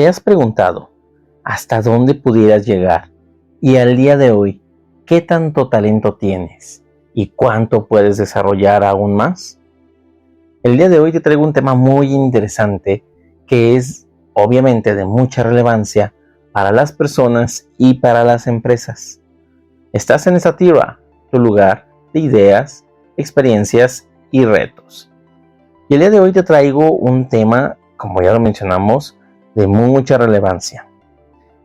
¿Te has preguntado hasta dónde pudieras llegar? Y al día de hoy, ¿qué tanto talento tienes? ¿Y cuánto puedes desarrollar aún más? El día de hoy te traigo un tema muy interesante que es obviamente de mucha relevancia para las personas y para las empresas. Estás en Sativa, tu lugar de ideas, experiencias y retos. Y el día de hoy te traigo un tema, como ya lo mencionamos, de mucha relevancia.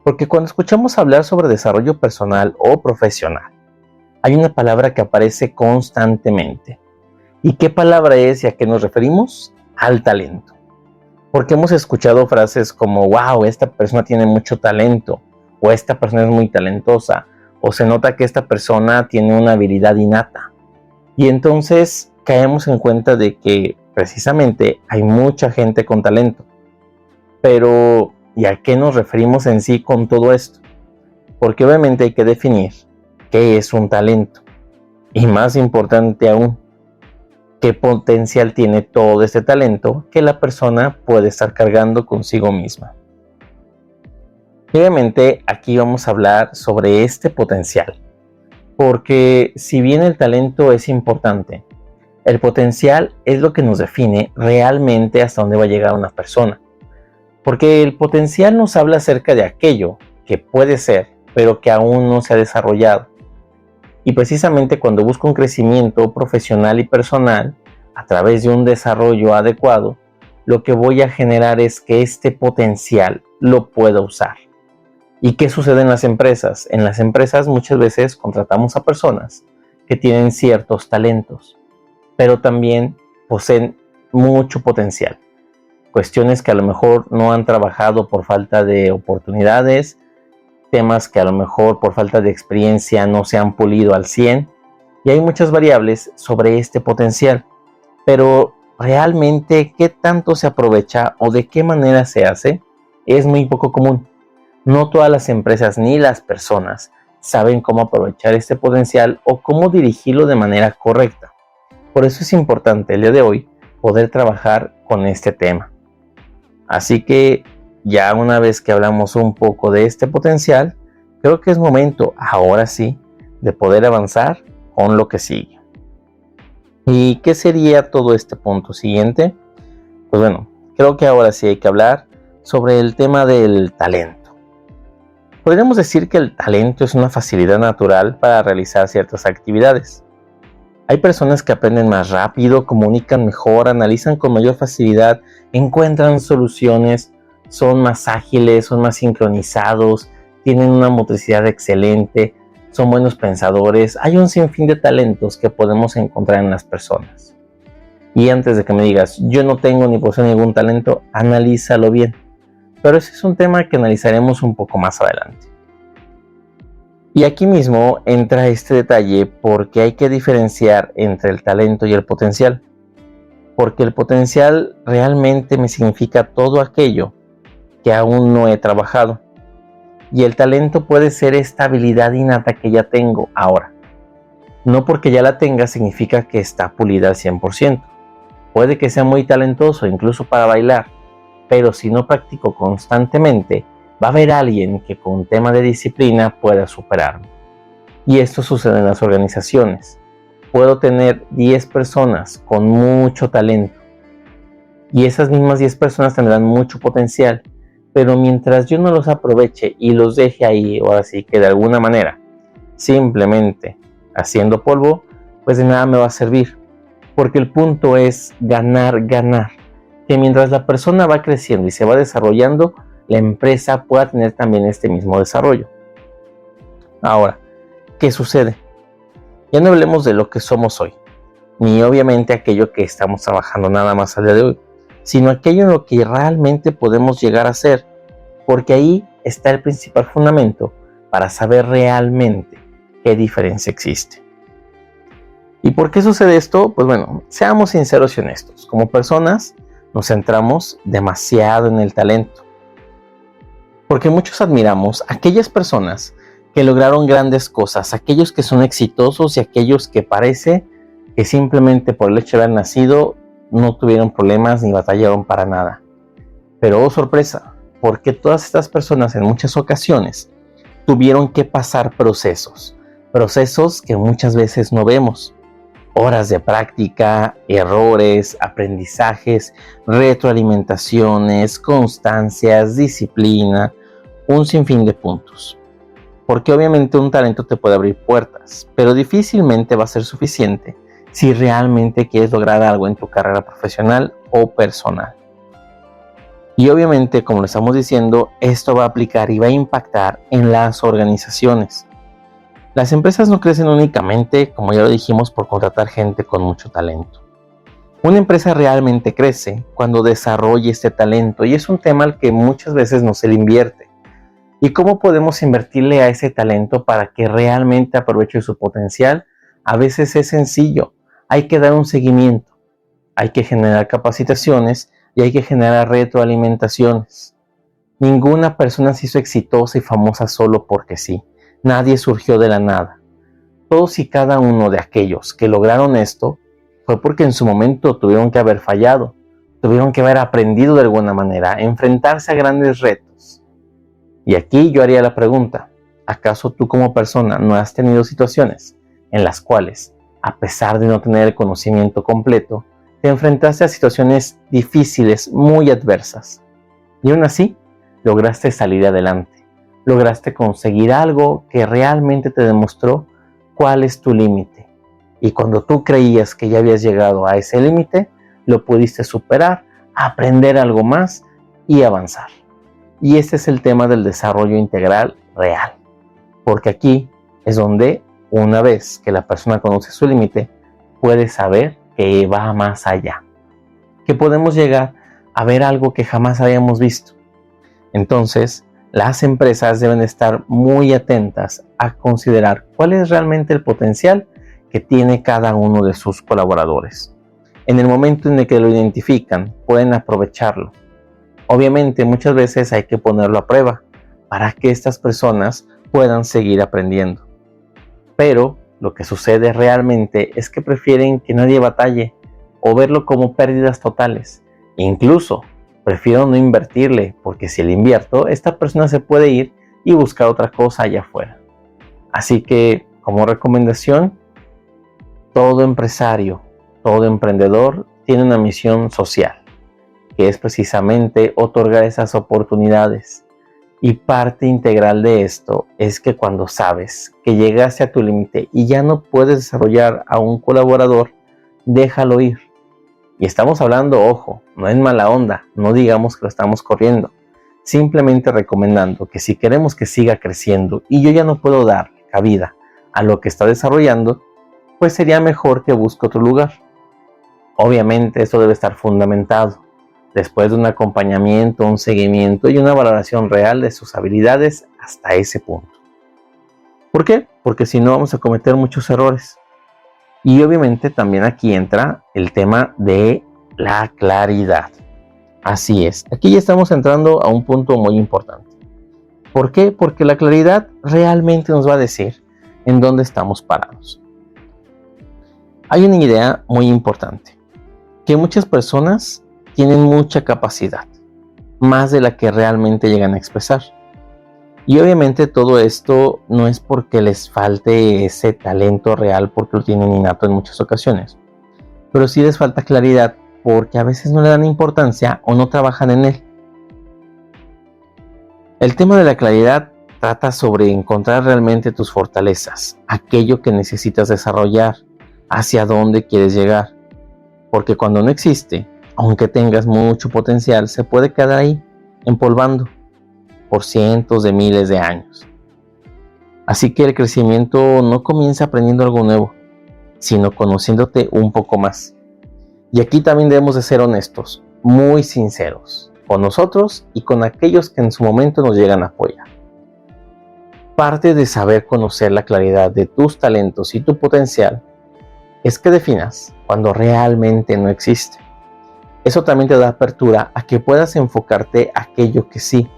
Porque cuando escuchamos hablar sobre desarrollo personal o profesional, hay una palabra que aparece constantemente. ¿Y qué palabra es y a qué nos referimos? Al talento. Porque hemos escuchado frases como, wow, esta persona tiene mucho talento, o esta persona es muy talentosa, o se nota que esta persona tiene una habilidad innata. Y entonces caemos en cuenta de que precisamente hay mucha gente con talento. Pero, ¿y a qué nos referimos en sí con todo esto? Porque obviamente hay que definir qué es un talento. Y más importante aún, qué potencial tiene todo este talento que la persona puede estar cargando consigo misma. Y obviamente aquí vamos a hablar sobre este potencial. Porque si bien el talento es importante, el potencial es lo que nos define realmente hasta dónde va a llegar una persona. Porque el potencial nos habla acerca de aquello que puede ser, pero que aún no se ha desarrollado. Y precisamente cuando busco un crecimiento profesional y personal, a través de un desarrollo adecuado, lo que voy a generar es que este potencial lo pueda usar. ¿Y qué sucede en las empresas? En las empresas muchas veces contratamos a personas que tienen ciertos talentos, pero también poseen mucho potencial. Cuestiones que a lo mejor no han trabajado por falta de oportunidades, temas que a lo mejor por falta de experiencia no se han pulido al 100, y hay muchas variables sobre este potencial, pero realmente qué tanto se aprovecha o de qué manera se hace es muy poco común. No todas las empresas ni las personas saben cómo aprovechar este potencial o cómo dirigirlo de manera correcta. Por eso es importante el día de hoy poder trabajar con este tema. Así que ya una vez que hablamos un poco de este potencial, creo que es momento, ahora sí, de poder avanzar con lo que sigue. ¿Y qué sería todo este punto siguiente? Pues bueno, creo que ahora sí hay que hablar sobre el tema del talento. Podríamos decir que el talento es una facilidad natural para realizar ciertas actividades. Hay personas que aprenden más rápido, comunican mejor, analizan con mayor facilidad, encuentran soluciones, son más ágiles, son más sincronizados, tienen una motricidad excelente, son buenos pensadores. Hay un sinfín de talentos que podemos encontrar en las personas. Y antes de que me digas, yo no tengo ni poseo ningún talento, analízalo bien. Pero ese es un tema que analizaremos un poco más adelante. Y aquí mismo entra este detalle porque hay que diferenciar entre el talento y el potencial. Porque el potencial realmente me significa todo aquello que aún no he trabajado. Y el talento puede ser esta habilidad innata que ya tengo ahora. No porque ya la tenga significa que está pulida al 100%. Puede que sea muy talentoso incluso para bailar, pero si no practico constantemente, va a haber alguien que con tema de disciplina pueda superarme. Y esto sucede en las organizaciones. Puedo tener 10 personas con mucho talento. Y esas mismas 10 personas tendrán mucho potencial. Pero mientras yo no los aproveche y los deje ahí, o así que de alguna manera, simplemente haciendo polvo, pues de nada me va a servir. Porque el punto es ganar. Que mientras la persona va creciendo y se va desarrollando, la empresa pueda tener también este mismo desarrollo. Ahora, ¿qué sucede? Ya no hablemos de lo que somos hoy, ni obviamente aquello que estamos trabajando nada más al día de hoy, sino aquello en lo que realmente podemos llegar a ser, porque ahí está el principal fundamento para saber realmente qué diferencia existe. ¿Y por qué sucede esto? Pues bueno, seamos sinceros y honestos. Como personas, nos centramos demasiado en el talento. Porque muchos admiramos a aquellas personas que lograron grandes cosas, aquellos que son exitosos y aquellos que parece que simplemente por el hecho de haber nacido no tuvieron problemas ni batallaron para nada. Pero oh sorpresa, porque todas estas personas en muchas ocasiones tuvieron que pasar procesos que muchas veces no vemos. Horas de práctica, errores, aprendizajes, retroalimentaciones, constancias, disciplina, un sinfín de puntos. Porque obviamente un talento te puede abrir puertas, pero difícilmente va a ser suficiente si realmente quieres lograr algo en tu carrera profesional o personal. Y obviamente, como lo estamos diciendo, esto va a aplicar y va a impactar en las organizaciones. Las empresas no crecen únicamente, como ya lo dijimos, por contratar gente con mucho talento. Una empresa realmente crece cuando desarrolla este talento, y es un tema al que muchas veces no se le invierte. ¿Y cómo podemos invertirle a ese talento para que realmente aproveche su potencial? A veces es sencillo, hay que dar un seguimiento, hay que generar capacitaciones y hay que generar retroalimentaciones. Ninguna persona se hizo exitosa y famosa solo porque sí. Nadie surgió de la nada. Todos y cada uno de aquellos que lograron esto fue porque en su momento tuvieron que haber fallado, tuvieron que haber aprendido de alguna manera, enfrentarse a grandes retos. Y aquí yo haría la pregunta, ¿acaso tú como persona no has tenido situaciones en las cuales, a pesar de no tener el conocimiento completo, te enfrentaste a situaciones difíciles, muy adversas, y aún así lograste salir adelante? Lograste conseguir algo que realmente te demostró cuál es tu límite. Y cuando tú creías que ya habías llegado a ese límite, lo pudiste superar, aprender algo más y avanzar. Y este es el tema del desarrollo integral real. Porque aquí es donde, una vez que la persona conoce su límite, puede saber que va más allá. Que podemos llegar a ver algo que jamás habíamos visto. Entonces, las empresas deben estar muy atentas a considerar cuál es realmente el potencial que tiene cada uno de sus colaboradores. En el momento en el que lo identifican, pueden aprovecharlo. Obviamente, muchas veces hay que ponerlo a prueba para que estas personas puedan seguir aprendiendo. Pero lo que sucede realmente es que prefieren que nadie batalle o verlo como pérdidas totales. Incluso prefiero no invertirle, porque si le invierto, esta persona se puede ir y buscar otra cosa allá afuera. Así que, como recomendación, todo empresario, todo emprendedor tiene una misión social, que es precisamente otorgar esas oportunidades. Y parte integral de esto es que cuando sabes que llegaste a tu límite y ya no puedes desarrollar a un colaborador, déjalo ir. Y estamos hablando, ojo, no en mala onda, no digamos que lo estamos corriendo, simplemente recomendando que si queremos que siga creciendo y yo ya no puedo dar cabida a lo que está desarrollando, pues sería mejor que busque otro lugar. Obviamente esto debe estar fundamentado, después de un acompañamiento, un seguimiento y una valoración real de sus habilidades hasta ese punto. ¿Por qué? Porque si no vamos a cometer muchos errores. Y obviamente también aquí entra el tema de la claridad. Así es, aquí ya estamos entrando a un punto muy importante. ¿Por qué? Porque la claridad realmente nos va a decir en dónde estamos parados. Hay una idea muy importante, que muchas personas tienen mucha capacidad, más de la que realmente llegan a expresar. Y obviamente todo esto no es porque les falte ese talento real, porque lo tienen innato en muchas ocasiones, pero sí les falta claridad porque a veces no le dan importancia o no trabajan en él. El tema de la claridad trata sobre encontrar realmente tus fortalezas, aquello que necesitas desarrollar, hacia dónde quieres llegar, porque cuando no existe, aunque tengas mucho potencial, se puede quedar ahí, empolvando, por cientos de miles de años. Así que el crecimiento no comienza aprendiendo algo nuevo, sino conociéndote un poco más. Y aquí también debemos de ser honestos, muy sinceros, con nosotros y con aquellos que en su momento nos llegan a apoyar. Parte de saber conocer la claridad de tus talentos y tu potencial es que definas cuando realmente no existe. Eso también te da apertura a que puedas enfocarte a aquello que sí.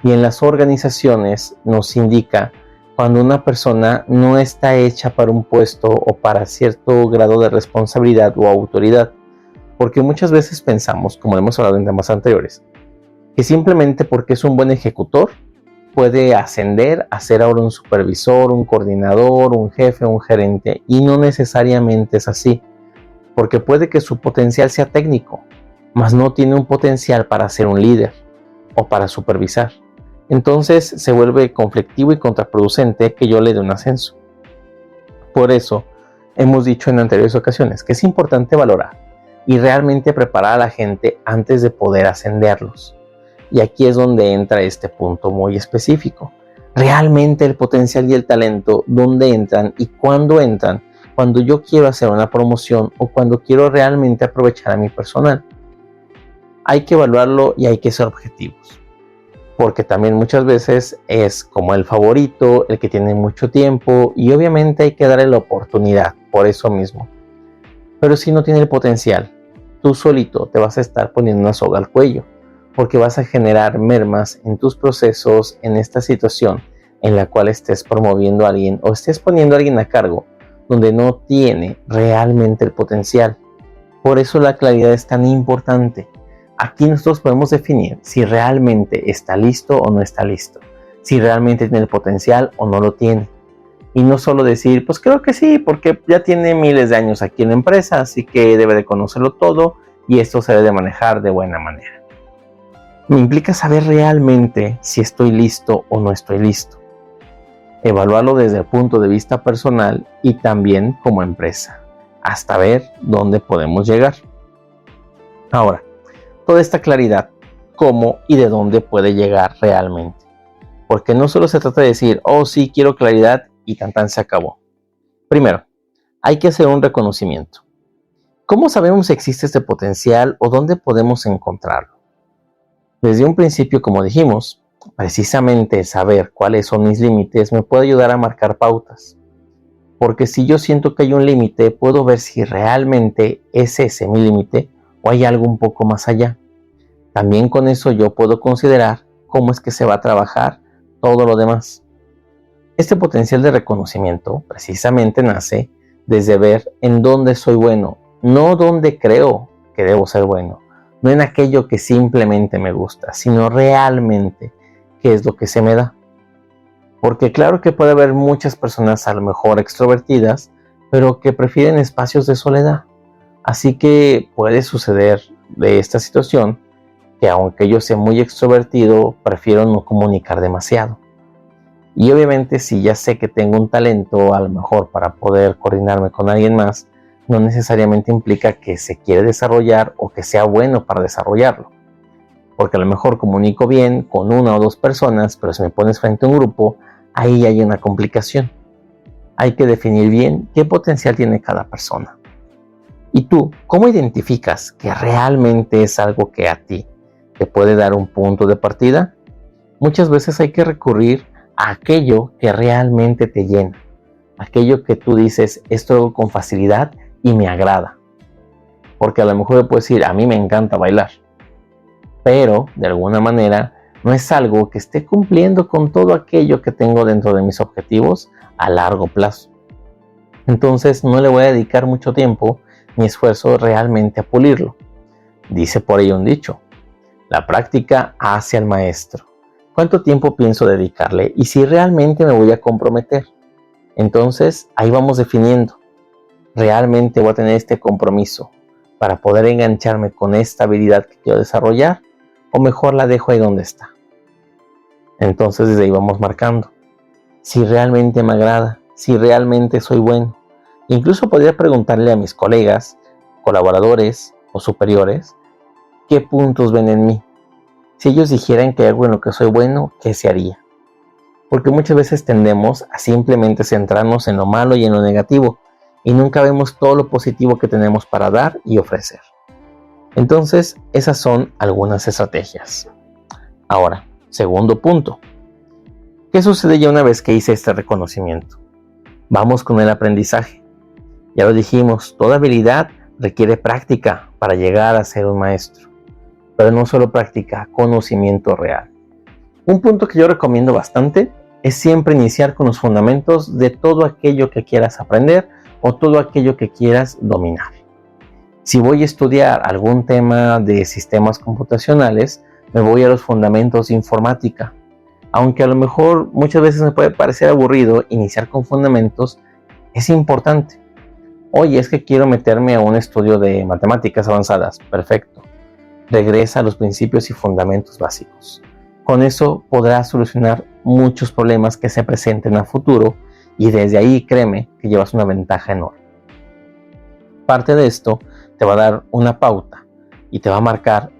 Y en las organizaciones nos indica cuando una persona no está hecha para un puesto o para cierto grado de responsabilidad o autoridad. Porque muchas veces pensamos, como hemos hablado en temas anteriores, que simplemente porque es un buen ejecutor puede ascender a ser ahora un supervisor, un coordinador, un jefe, un gerente, y no necesariamente es así, porque puede que su potencial sea técnico, mas no tiene un potencial para ser un líder o para supervisar. Entonces se vuelve conflictivo y contraproducente que yo le dé un ascenso. Por eso hemos dicho en anteriores ocasiones que es importante valorar y realmente preparar a la gente antes de poder ascenderlos. Y aquí es donde entra este punto muy específico. Realmente el potencial y el talento, ¿dónde entran y cuándo entran? Cuando yo quiero hacer una promoción o cuando quiero realmente aprovechar a mi personal. Hay que evaluarlo y hay que ser objetivos. Porque también muchas veces es como el favorito, el que tiene mucho tiempo, y obviamente hay que darle la oportunidad por eso mismo. Pero si no tiene el potencial, tú solito te vas a estar poniendo una soga al cuello, porque vas a generar mermas en tus procesos en esta situación en la cual estés promoviendo a alguien o estés poniendo a alguien a cargo donde no tiene realmente el potencial. Por eso la claridad es tan importante. Aquí nosotros podemos definir si realmente está listo o no está listo, si realmente tiene el potencial o no lo tiene. Y no solo decir, pues creo que sí, porque ya tiene miles de años aquí en la empresa, así que debe de conocerlo todo y esto se debe de manejar de buena manera. Me implica saber realmente si estoy listo o no estoy listo. Evaluarlo desde el punto de vista personal y también como empresa, hasta ver dónde podemos llegar. Ahora, toda esta claridad, cómo y de dónde puede llegar realmente. Porque no solo se trata de decir, oh sí, quiero claridad y tan tan se acabó. Primero, hay que hacer un reconocimiento. ¿Cómo sabemos si existe este potencial o dónde podemos encontrarlo? Desde un principio, como dijimos, precisamente saber cuáles son mis límites me puede ayudar a marcar pautas. Porque si yo siento que hay un límite, puedo ver si realmente es ese mi límite o hay algo un poco más allá. También con eso yo puedo considerar cómo es que se va a trabajar todo lo demás. Este potencial de reconocimiento precisamente nace desde ver en dónde soy bueno, no dónde creo que debo ser bueno, no en aquello que simplemente me gusta, sino realmente qué es lo que se me da. Porque claro que puede haber muchas personas a lo mejor extrovertidas, pero que prefieren espacios de soledad. Así que puede suceder de esta situación que aunque yo sea muy extrovertido, prefiero no comunicar demasiado. Y obviamente si ya sé que tengo un talento a lo mejor para poder coordinarme con alguien más, no necesariamente implica que se quiere desarrollar o que sea bueno para desarrollarlo. Porque a lo mejor comunico bien con una o dos personas, pero si me pones frente a un grupo, ahí hay una complicación. Hay que definir bien qué potencial tiene cada persona. ¿Y tú, cómo identificas que realmente es algo que a ti te puede dar un punto de partida? Muchas veces hay que recurrir a aquello que realmente te llena, aquello que tú dices, esto lo hago con facilidad y me agrada. Porque a lo mejor me puedes decir, a mí me encanta bailar, pero de alguna manera no es algo que esté cumpliendo con todo aquello que tengo dentro de mis objetivos a largo plazo. Entonces no le voy a dedicar mucho tiempo ni esfuerzo realmente a pulirlo. Dice por ahí un dicho, la práctica hace al maestro. ¿Cuánto tiempo pienso dedicarle y si realmente me voy a comprometer? Entonces ahí vamos definiendo. ¿Realmente voy a tener este compromiso para poder engancharme con esta habilidad que quiero desarrollar? ¿O mejor la dejo ahí donde está? Entonces desde ahí vamos marcando. Si realmente me agrada, si realmente soy bueno. Incluso podría preguntarle a mis colegas, colaboradores o superiores, ¿qué puntos ven en mí? Si ellos dijeran que hay algo en lo que soy bueno, ¿qué se haría? Porque muchas veces tendemos a simplemente centrarnos en lo malo y en lo negativo, y nunca vemos todo lo positivo que tenemos para dar y ofrecer. Entonces, esas son algunas estrategias. Ahora, segundo punto. ¿Qué sucede ya una vez que hice este reconocimiento? Vamos con el aprendizaje. Ya lo dijimos, toda habilidad requiere práctica para llegar a ser un maestro. Pero no solo práctica, conocimiento real. Un punto que yo recomiendo bastante es siempre iniciar con los fundamentos de todo aquello que quieras aprender o todo aquello que quieras dominar. Si voy a estudiar algún tema de sistemas computacionales, me voy a los fundamentos de informática. Aunque a lo mejor muchas veces me puede parecer aburrido iniciar con fundamentos, es importante. Oye, es que quiero meterme a un estudio de matemáticas avanzadas. Perfecto. Regresa a los principios y fundamentos básicos. Con eso podrás solucionar muchos problemas que se presenten a futuro y desde ahí créeme que llevas una ventaja enorme. Parte de esto te va a dar una pauta y te va a marcar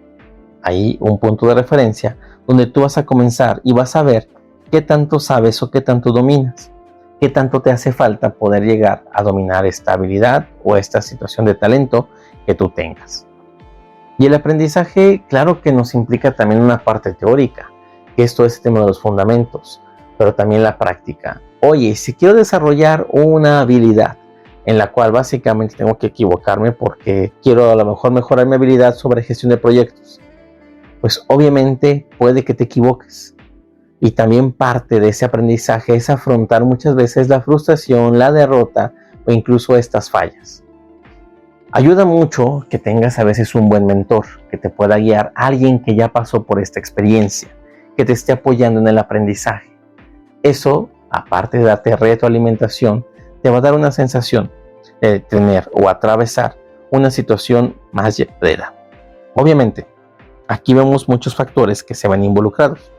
ahí un punto de referencia donde tú vas a comenzar y vas a ver qué tanto sabes o qué tanto dominas, qué tanto te hace falta poder llegar a dominar esta habilidad o esta situación de talento que tú tengas. Y el aprendizaje, claro que nos implica también una parte teórica, que esto es el tema de los fundamentos, pero también la práctica. Oye, si quiero desarrollar una habilidad en la cual básicamente tengo que equivocarme porque quiero a lo mejor mejorar mi habilidad sobre gestión de proyectos, pues obviamente puede que te equivoques. Y también parte de ese aprendizaje es afrontar muchas veces la frustración, la derrota o incluso estas fallas. Ayuda mucho que tengas a veces un buen mentor que te pueda guiar, alguien que ya pasó por esta experiencia, que te esté apoyando en el aprendizaje. Eso, aparte de darte retroalimentación, te va a dar una sensación de tener o atravesar una situación más llevadera. Obviamente, aquí vemos muchos factores que se van involucrados,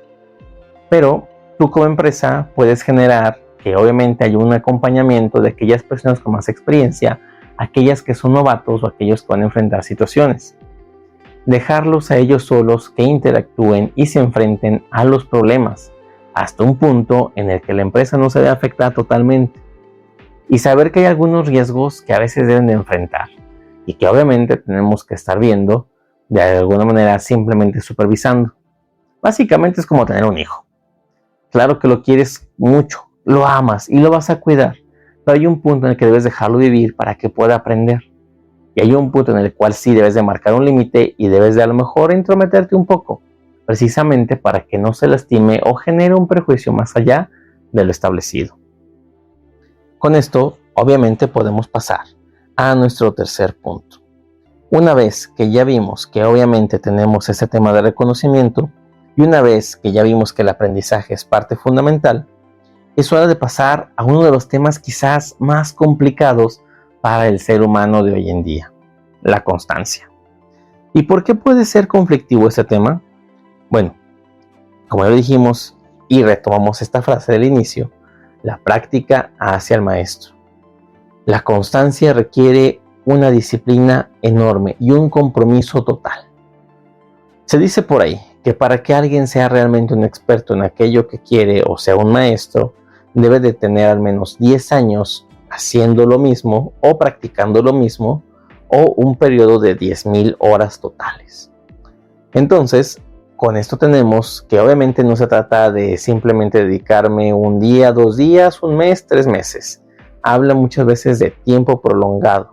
pero tú como empresa puedes generar que obviamente haya un acompañamiento de aquellas personas con más experiencia, aquellas que son novatos o aquellos que van a enfrentar situaciones. Dejarlos a ellos solos que interactúen y se enfrenten a los problemas hasta un punto en el que la empresa no se vea afectada totalmente y saber que hay algunos riesgos que a veces deben de enfrentar y que obviamente tenemos que estar viendo de alguna manera simplemente supervisando. Básicamente es como tener un hijo. Claro que lo quieres mucho, lo amas y lo vas a cuidar, pero hay un punto en el que debes dejarlo vivir para que pueda aprender. Y hay un punto en el cual sí debes de marcar un límite y debes de a lo mejor intrometerte un poco, precisamente para que no se lastime o genere un perjuicio más allá de lo establecido. Con esto, obviamente podemos pasar a nuestro tercer punto. Una vez que ya vimos que obviamente tenemos ese tema de reconocimiento y una vez que ya vimos que el aprendizaje es parte fundamental, es hora de pasar a uno de los temas quizás más complicados para el ser humano de hoy en día, la constancia. ¿Y por qué puede ser conflictivo este tema? Bueno, como ya lo dijimos y retomamos esta frase del inicio, la práctica hace al maestro. La constancia requiere una disciplina enorme y un compromiso total. Se dice por ahí que para que alguien sea realmente un experto en aquello que quiere o sea un maestro, debe de tener al menos 10 años haciendo lo mismo o practicando lo mismo o un periodo de 10,000 horas totales. Entonces, con esto tenemos que obviamente no se trata de simplemente dedicarme un día, 2 días, un mes, 3 meses. Habla muchas veces de tiempo prolongado.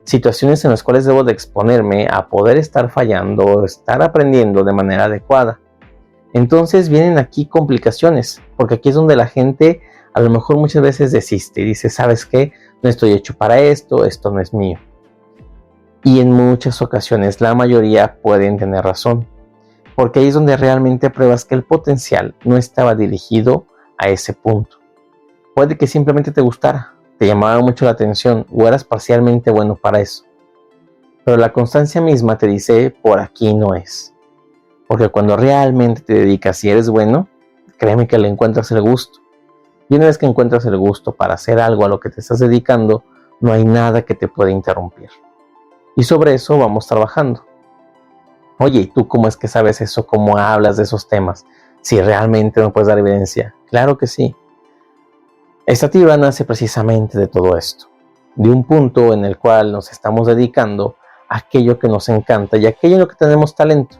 Situaciones en las cuales debo de exponerme a poder estar fallando o estar aprendiendo de manera adecuada. Entonces vienen aquí complicaciones, porque aquí es donde la gente a lo mejor muchas veces desiste y dice, ¿sabes qué? No estoy hecho para esto, esto no es mío. Y en muchas ocasiones la mayoría pueden tener razón, porque ahí es donde realmente pruebas que el potencial no estaba dirigido a ese punto. Puede que simplemente te gustara, te llamaba mucho la atención o eras parcialmente bueno para eso. Pero la constancia misma te dice, por aquí no es. Porque cuando realmente te dedicas y eres bueno, créeme que le encuentras el gusto. Y una vez que encuentras el gusto para hacer algo a lo que te estás dedicando, no hay nada que te pueda interrumpir. Y sobre eso vamos trabajando. Oye, ¿y tú cómo es que sabes eso? ¿Cómo hablas de esos temas? Si realmente no puedes dar evidencia. Claro que sí. Esta actividad nace precisamente de todo esto. De un punto en el cual nos estamos dedicando a aquello que nos encanta y a aquello en lo que tenemos talento.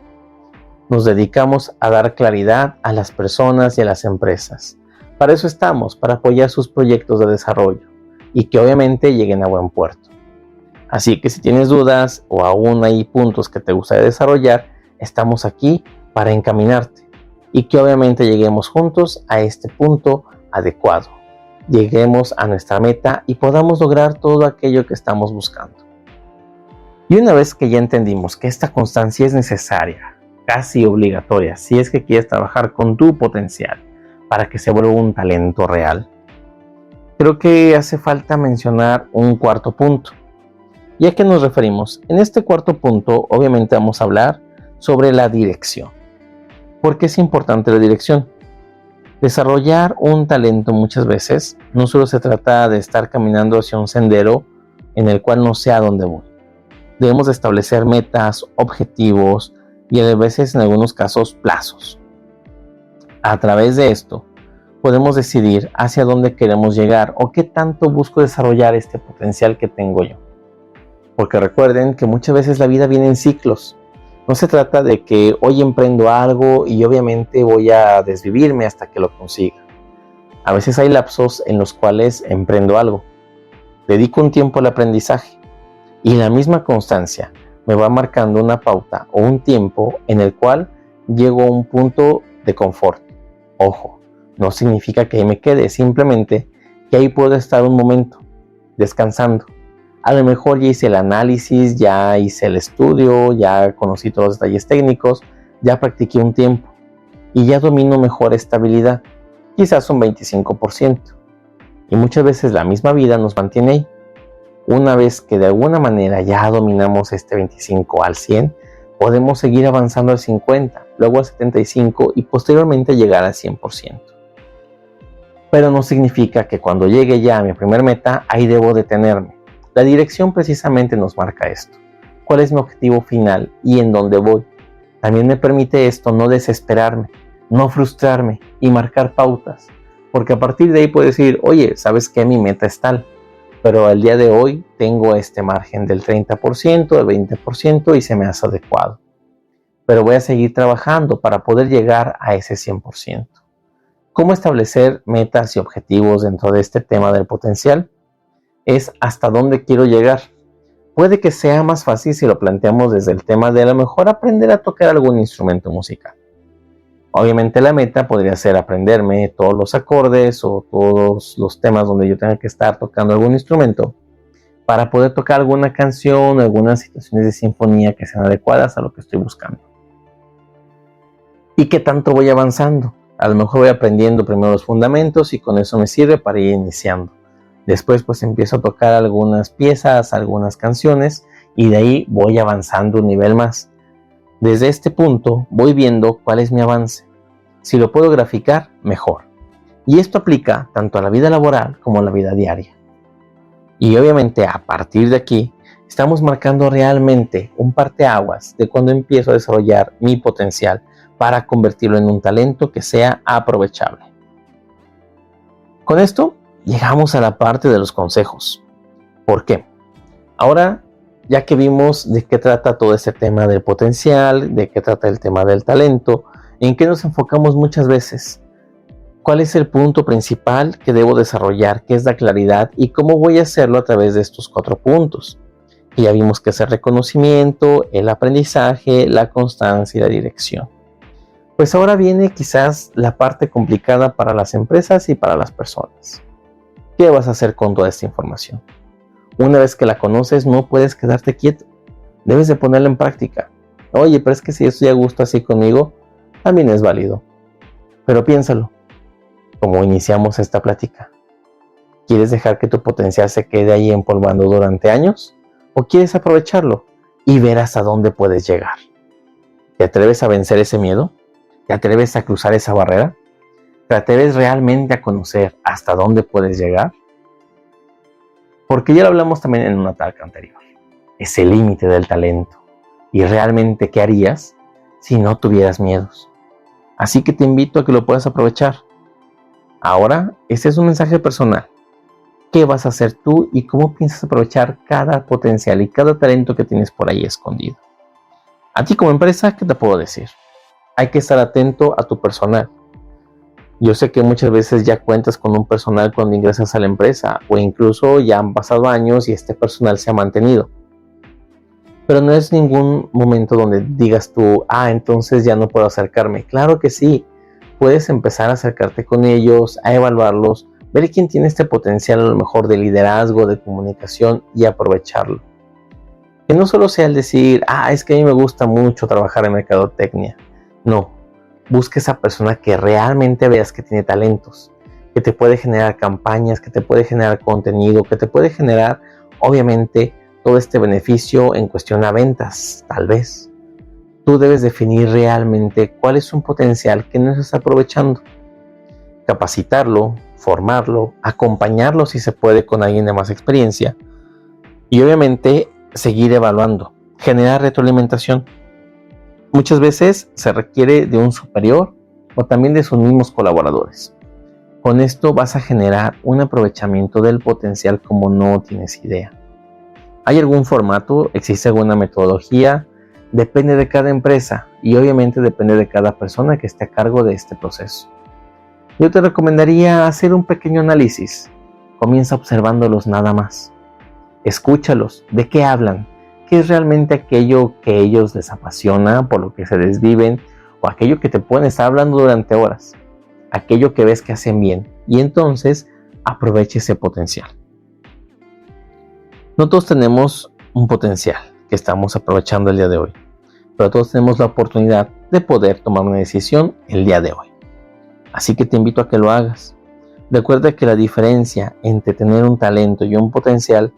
Nos dedicamos a dar claridad a las personas y a las empresas. Para eso estamos, para apoyar sus proyectos de desarrollo y que obviamente lleguen a buen puerto. Así que si tienes dudas o aún hay puntos que te gustaría desarrollar, estamos aquí para encaminarte y que obviamente lleguemos juntos a este punto adecuado. Lleguemos a nuestra meta y podamos lograr todo aquello que estamos buscando. Y una vez que ya entendimos que esta constancia es necesaria, casi obligatoria si es que quieres trabajar con tu potencial para que se vuelva un talento real. Creo que hace falta mencionar un cuarto punto. ¿Y a qué nos referimos? En este cuarto punto, obviamente vamos a hablar sobre la dirección. ¿Por qué es importante la dirección? Desarrollar un talento muchas veces no solo se trata de estar caminando hacia un sendero en el cual no sé a dónde voy. Debemos de establecer metas, objetivos y a veces en algunos casos plazos. A través de esto podemos decidir hacia dónde queremos llegar o qué tanto busco desarrollar este potencial que tengo yo. Porque recuerden que muchas veces la vida viene en ciclos. No se trata de que hoy emprendo algo y obviamente voy a desvivirme hasta que lo consiga. A veces hay lapsos en los cuales emprendo algo. Dedico un tiempo al aprendizaje y la misma constancia me va marcando una pauta o un tiempo en el cual llego a un punto de confort. Ojo, no significa que ahí me quede, simplemente que ahí puedo estar un momento descansando. A lo mejor ya hice el análisis, ya hice el estudio, ya conocí todos los detalles técnicos, ya practiqué un tiempo y ya domino mejor esta habilidad, quizás un 25%. Y muchas veces la misma vida nos mantiene ahí. Una vez que de alguna manera ya dominamos este 25 al 100, podemos seguir avanzando al 50, luego al 75 y posteriormente llegar al 100%. Pero no significa que cuando llegue ya a mi primer meta, ahí debo detenerme. La dirección precisamente nos marca esto. ¿Cuál es mi objetivo final y en dónde voy? También me permite esto no desesperarme, no frustrarme y marcar pautas. Porque a partir de ahí puedo decir, oye, ¿sabes qué? Mi meta es tal. Pero al día de hoy tengo este margen del 30%, del 20% y se me hace adecuado. Pero voy a seguir trabajando para poder llegar a ese 100%. ¿Cómo establecer metas y objetivos dentro de este tema del potencial? Es hasta dónde quiero llegar. Puede que sea más fácil si lo planteamos desde el tema de a lo mejor aprender a tocar algún instrumento musical. Obviamente la meta podría ser aprenderme todos los acordes o todos los temas donde yo tenga que estar tocando algún instrumento para poder tocar alguna canción o algunas situaciones de sinfonía que sean adecuadas a lo que estoy buscando. ¿Y qué tanto voy avanzando? A lo mejor voy aprendiendo primero los fundamentos y con eso me sirve para ir iniciando. Después pues empiezo a tocar algunas piezas, algunas canciones y de ahí voy avanzando un nivel más. Desde este punto voy viendo cuál es mi avance. Si lo puedo graficar, mejor. Y esto aplica tanto a la vida laboral como a la vida diaria. Y obviamente a partir de aquí estamos marcando realmente un parteaguas de cuando empiezo a desarrollar mi potencial para convertirlo en un talento que sea aprovechable. Con esto llegamos a la parte de los consejos. ¿Por qué? Ahora, ya que vimos de qué trata todo este tema del potencial, de qué trata el tema del talento, en qué nos enfocamos muchas veces, cuál es el punto principal que debo desarrollar, qué es la claridad y cómo voy a hacerlo a través de estos 4 puntos. Y ya vimos que es el reconocimiento, el aprendizaje, la constancia y la dirección. Pues ahora viene quizás la parte complicada para las empresas y para las personas. ¿Qué vas a hacer con toda esta información? Una vez que la conoces, no puedes quedarte quieto. Debes de ponerla en práctica. Oye, pero es que si yo estoy a gusto así conmigo, también es válido. Pero piénsalo, como iniciamos esta plática. ¿Quieres dejar que tu potencial se quede ahí empolvando durante años? ¿O quieres aprovecharlo y ver hasta dónde puedes llegar? ¿Te atreves a vencer ese miedo? ¿Te atreves a cruzar esa barrera? ¿Te atreves realmente a conocer hasta dónde puedes llegar? Porque ya lo hablamos también en una talk anterior. Es el límite del talento. Y realmente, ¿qué harías si no tuvieras miedos? Así que te invito a que lo puedas aprovechar. Ahora, este es un mensaje personal. ¿Qué vas a hacer tú y cómo piensas aprovechar cada potencial y cada talento que tienes por ahí escondido? A ti como empresa, ¿qué te puedo decir? Hay que estar atento a tu personal. Yo sé que muchas veces ya cuentas con un personal cuando ingresas a la empresa o incluso ya han pasado años y este personal se ha mantenido. Pero no es ningún momento donde digas tú, entonces ya no puedo acercarme. Claro que sí, puedes empezar a acercarte con ellos, a evaluarlos, ver quién tiene este potencial a lo mejor de liderazgo, de comunicación y aprovecharlo. Que no solo sea el decir, es que a mí me gusta mucho trabajar en mercadotecnia. No, busca esa persona que realmente veas que tiene talentos, que te puede generar campañas, que te puede generar contenido, que te puede generar, obviamente, todo este beneficio en cuestión a ventas, tal vez. Tú debes definir realmente cuál es un potencial que no estás aprovechando. Capacitarlo, formarlo, acompañarlo si se puede con alguien de más experiencia y obviamente seguir evaluando, generar retroalimentación. Muchas veces se requiere de un superior o también de sus mismos colaboradores. Con esto vas a generar un aprovechamiento del potencial como no tienes idea. ¿Hay algún formato? ¿Existe alguna metodología? Depende de cada empresa y obviamente depende de cada persona que esté a cargo de este proceso. Yo te recomendaría hacer un pequeño análisis. Comienza observándolos nada más. Escúchalos. ¿De qué hablan? ¿Qué es realmente aquello que a ellos les apasiona, por lo que se desviven, o aquello que te pueden estar hablando durante horas? Aquello que ves que hacen bien. Y entonces aprovecha ese potencial. No todos tenemos un potencial que estamos aprovechando el día de hoy, pero todos tenemos la oportunidad de poder tomar una decisión el día de hoy. Así que te invito a que lo hagas. Recuerda que la diferencia entre tener un talento y un potencial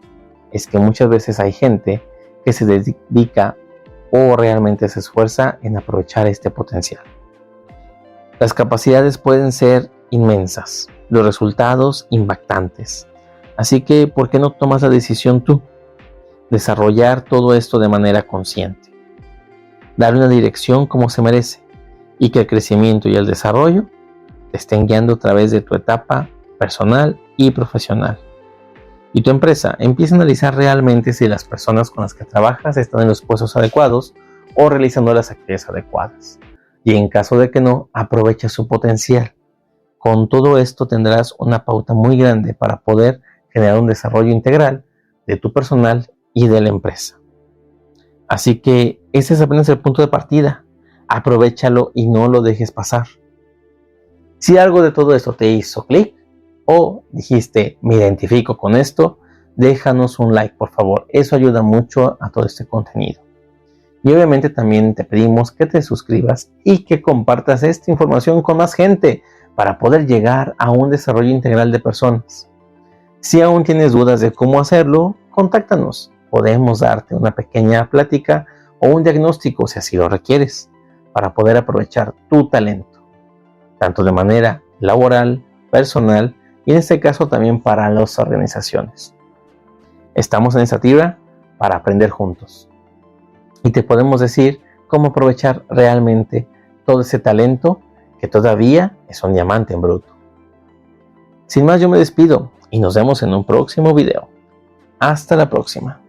es que muchas veces hay gente que se dedica o realmente se esfuerza en aprovechar este potencial. Las capacidades pueden ser inmensas, los resultados impactantes. Así que, ¿por qué no tomas la decisión tú? Desarrollar todo esto de manera consciente. Dar una dirección como se merece y que el crecimiento y el desarrollo te estén guiando a través de tu etapa personal y profesional. Y tu empresa empieza a analizar realmente si las personas con las que trabajas están en los puestos adecuados o realizando las actividades adecuadas. Y en caso de que no, aprovecha su potencial. Con todo esto tendrás una pauta muy grande para poder generar un desarrollo integral de tu personal y de la empresa. Así que ese es apenas el punto de partida. Aprovéchalo y no lo dejes pasar. Si algo de todo esto te hizo clic o dijiste, me identifico con esto, déjanos un like, por favor. Eso ayuda mucho a todo este contenido. Y obviamente también te pedimos que te suscribas y que compartas esta información con más gente para poder llegar a un desarrollo integral de personas. Si aún tienes dudas de cómo hacerlo, contáctanos. Podemos darte una pequeña plática o un diagnóstico si así lo requieres, para poder aprovechar tu talento, tanto de manera laboral, personal y en este caso también para las organizaciones. Estamos en esta tierra para aprender juntos y te podemos decir cómo aprovechar realmente todo ese talento que todavía es un diamante en bruto. Sin más, yo me despido y nos vemos en un próximo video. Hasta la próxima.